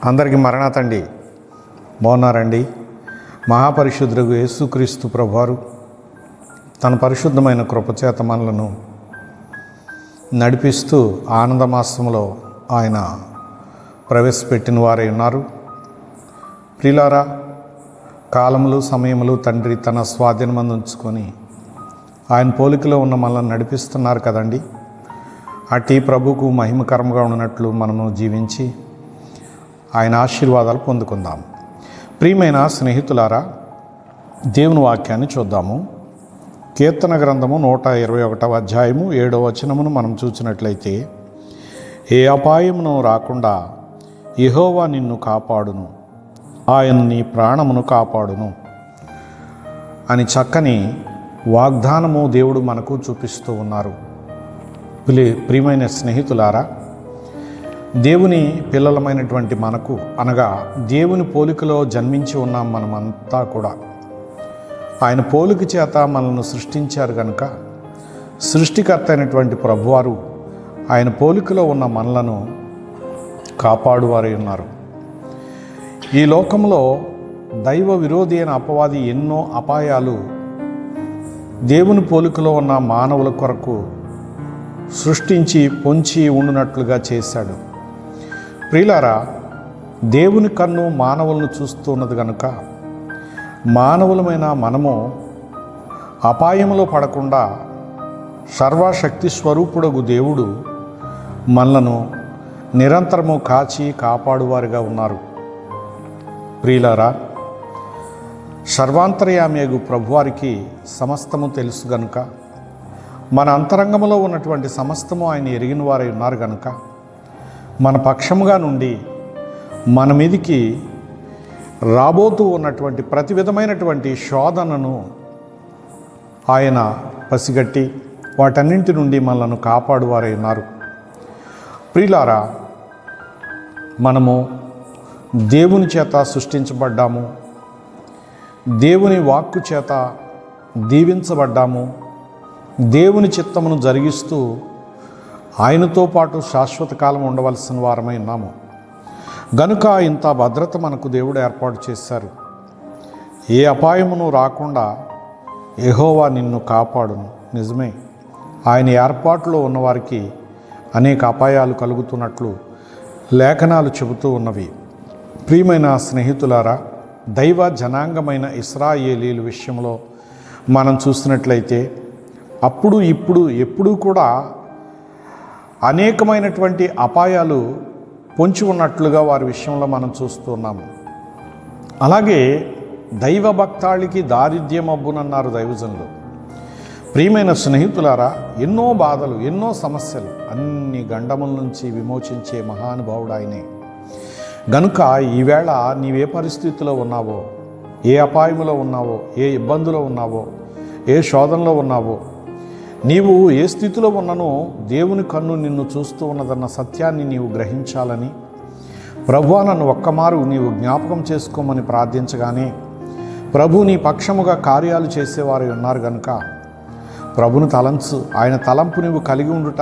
అందరికీ మరణాతండి. బాగున్నారండి? మహాపరిశుద్ధుడు యేసుక్రీస్తు ప్రభువారు తన పరిశుద్ధమైన కృపచేత మనలను నడిపిస్తూ ఆనందమాసంలో ఆయన ప్రవేశపెట్టిన వారై ఉన్నారు. ప్రియులారా, కాలములు సమయములు తండ్రి తన స్వాధీనమందు ఉంచుకొని ఆయన పోలికలో ఉన్న మనల్ని నడిపిస్తున్నారు కదండి. అట్టి ప్రభుకు మహిమకరంగా ఉన్నట్లు మనము జీవించి ఆయన ఆశీర్వాదాలు పొందుకుందాం. ప్రియమైన స్నేహితులారా, దేవుని వాక్యాన్ని చూద్దాము. కీర్తన గ్రంథము 121వ అధ్యాయము 7వ వచనమును మనం చూసినట్లయితే, ఏ అపాయమును రాకుండా యెహోవా నిన్ను కాపాడును, ఆయన నీ ప్రాణమును కాపాడును అని చక్కని వాగ్దానము దేవుడు మనకు చూపిస్తూ ఉన్నారు. ప్రియమైన స్నేహితులారా, దేవుని పిల్లలమైనటువంటి మనకు, అనగా దేవుని పోలికలో జన్మించి ఉన్నాం మనమంతా కూడా. ఆయన పోలిక చేత మనల్ని సృష్టించారు కనుక సృష్టికర్త అయినటువంటి ప్రభువారు ఆయన పోలికలో ఉన్న మనలను కాపాడువారై ఉన్నారు. ఈ లోకంలో దైవ విరోధి అయిన అపవాది ఎన్నో అపాయాలు దేవుని పోలికలో ఉన్న మానవుల కొరకు సృష్టించి పొంచి ఉండునట్లుగా చేశాడు. ప్రియులారా, దేవుని కన్ను మానవులను చూస్తూ ఉన్నది కనుక మానవులమైన మనము అపాయంలో పడకుండా సర్వశక్తి స్వరూపుడగు దేవుడు మనలను నిరంతరము కాచి కాపాడువారుగా ఉన్నారు. ప్రియులారా, సర్వాంతర్యామియగు ప్రభువారికి సమస్తము తెలుసు గనుక, మన అంతరంగంలో ఉన్నటువంటి సమస్తము ఆయన ఎరిగిన వారై ఉన్నారు కనుక, మన పక్షముగా నుండి మన మీదికి రాబోతూ ఉన్నటువంటి ప్రతి విధమైనటువంటి శోధనను ఆయన పసిగట్టి వాటన్నింటి నుండి మనలను కాపాడువారై ఉన్నారు. ప్రియులారా, మనము దేవుని చేత సృష్టించబడ్డాము, దేవుని వాక్కు చేత దీవించబడ్డాము, దేవుని చిత్తమును జరిగిస్తూ ఆయనతో పాటు శాశ్వత కాలం ఉండవలసిన వారమై ఉన్నాము గనుక ఇంత భద్రత మనకు దేవుడు ఏర్పాటు చేశారు. ఏ అపాయమును రాకుండా యెహోవా నిన్ను కాపాడును. నిజమే, ఆయన ఏర్పాటులో ఉన్నవారికి అనేక అపాయాలు కలుగుతున్నట్లు లేఖనాలు చెబుతూ ఉన్నవి. ప్రియమైన స్నేహితులారా, దైవ జనాంగమైన ఇశ్రాయేలీల విషయంలో మనం చూసినట్లయితే అప్పుడు ఇప్పుడు ఎప్పుడూ కూడా అనేకమైనటువంటి అపాయాలు పొంచి ఉన్నట్లుగా వారి విషయంలో మనం చూస్తున్నాము. అలాగే దైవ భక్తాళికి దారిద్ర్యం అబ్బునన్నారు దైవజనులు. ప్రియమైన స్నేహితులారా, ఎన్నో బాధలు, ఎన్నో సమస్యలు, అన్ని గండముల నుంచి విమోచించే మహానుభావుడు ఆయనే. గనుక ఈవేళ నీవే పరిస్థితిలో ఉన్నావో, ఏ అపాయములో ఉన్నావో, ఏ ఇబ్బందులో ఉన్నావో, ఏ శోధనలో ఉన్నావో, నీవు ఏ స్థితిలో ఉన్ననో దేవుని కన్ను నిన్ను చూస్తూ ఉన్నదన్న సత్యాన్ని నీవు గ్రహించాలని, ప్రభువా నన్ను ఒక్కమారు నీవు జ్ఞాపకం చేసుకోమని ప్రార్థించగానే ప్రభు నీ పక్షముగా కార్యాలు చేసేవారు ఉన్నారు కనుక ప్రభుని తలంచు. ఆయన తలంపు నీవు కలిగి ఉండుట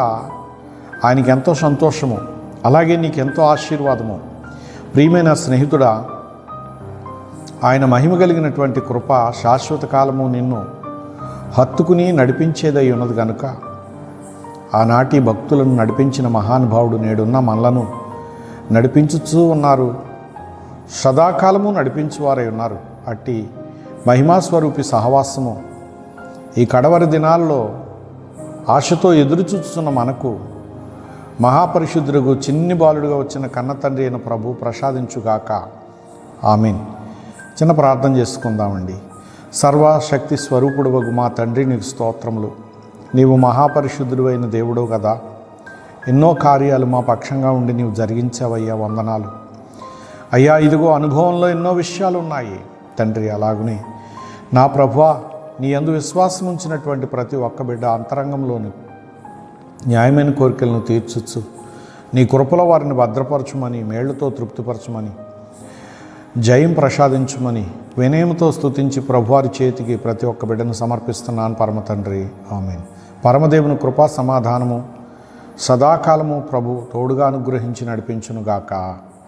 ఆయనకి ఎంతో సంతోషము, అలాగే నీకెంతో ఆశీర్వాదము. ప్రియమైన స్నేహితుడా, ఆయన మహిమ కలిగినటువంటి కృప శాశ్వత కాలము నిన్ను హత్తుకుని నడిపించేదై ఉన్నది కనుక ఆనాటి భక్తులను నడిపించిన మహానుభావుడు నేడున్న మనలను నడిపించుతూ ఉన్నారు, సదాకాలము నడిపించువారై ఉన్నారు. అట్టి మహిమాస్వరూపి సహవాసము ఈ కడవరి దినాల్లో ఆశతో ఎదురుచూస్తున్న మనకు మహాపరిశుద్ధుడుగు చిన్ని బాలుడుగా వచ్చిన కన్న తండ్రి అయిన ప్రభు ప్రసాదించుగాక. ఆమేన్. చిన్న ప్రార్థన చేసుకుందామండి. సర్వశక్తి స్వరూపుడువగు మా తండ్రి, నీకు స్తోత్రములు. నీవు మహాపరిశుద్ధుడు అయిన దేవుడు కదా. ఎన్నో కార్యాలు మా పక్షంగా ఉండి నీవు జరిగించావయ్యా, వందనాలు అయ్యా. ఇదిగో అనుభవంలో ఎన్నో విషయాలు ఉన్నాయి తండ్రి. అలాగనే నా ప్రభువా, నీ యందు విశ్వాసం ఉంచినటువంటి ప్రతి ఒక్క బిడ్డ అంతరంగంలోని న్యాయమైన కోరికలను తీర్చొచ్చు. నీ కృపలో వారిని భద్రపరచుమని, మేళ్లతో తృప్తిపరచుమని, జయం ప్రసాదించుమని వినయముతో స్తుతించి ప్రభువారి చేతికి ప్రతి ఒక్క బిడ్డను సమర్పిస్తున్నాను పరమ తండ్రి. ఆమేన్. పరమదేవుని కృపా సమాధానము సదాకాలము ప్రభు తోడుగా అనుగ్రహించి నడిపించునుగాక.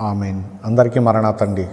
ఆమెన్. అందరికీ మరణాతండి.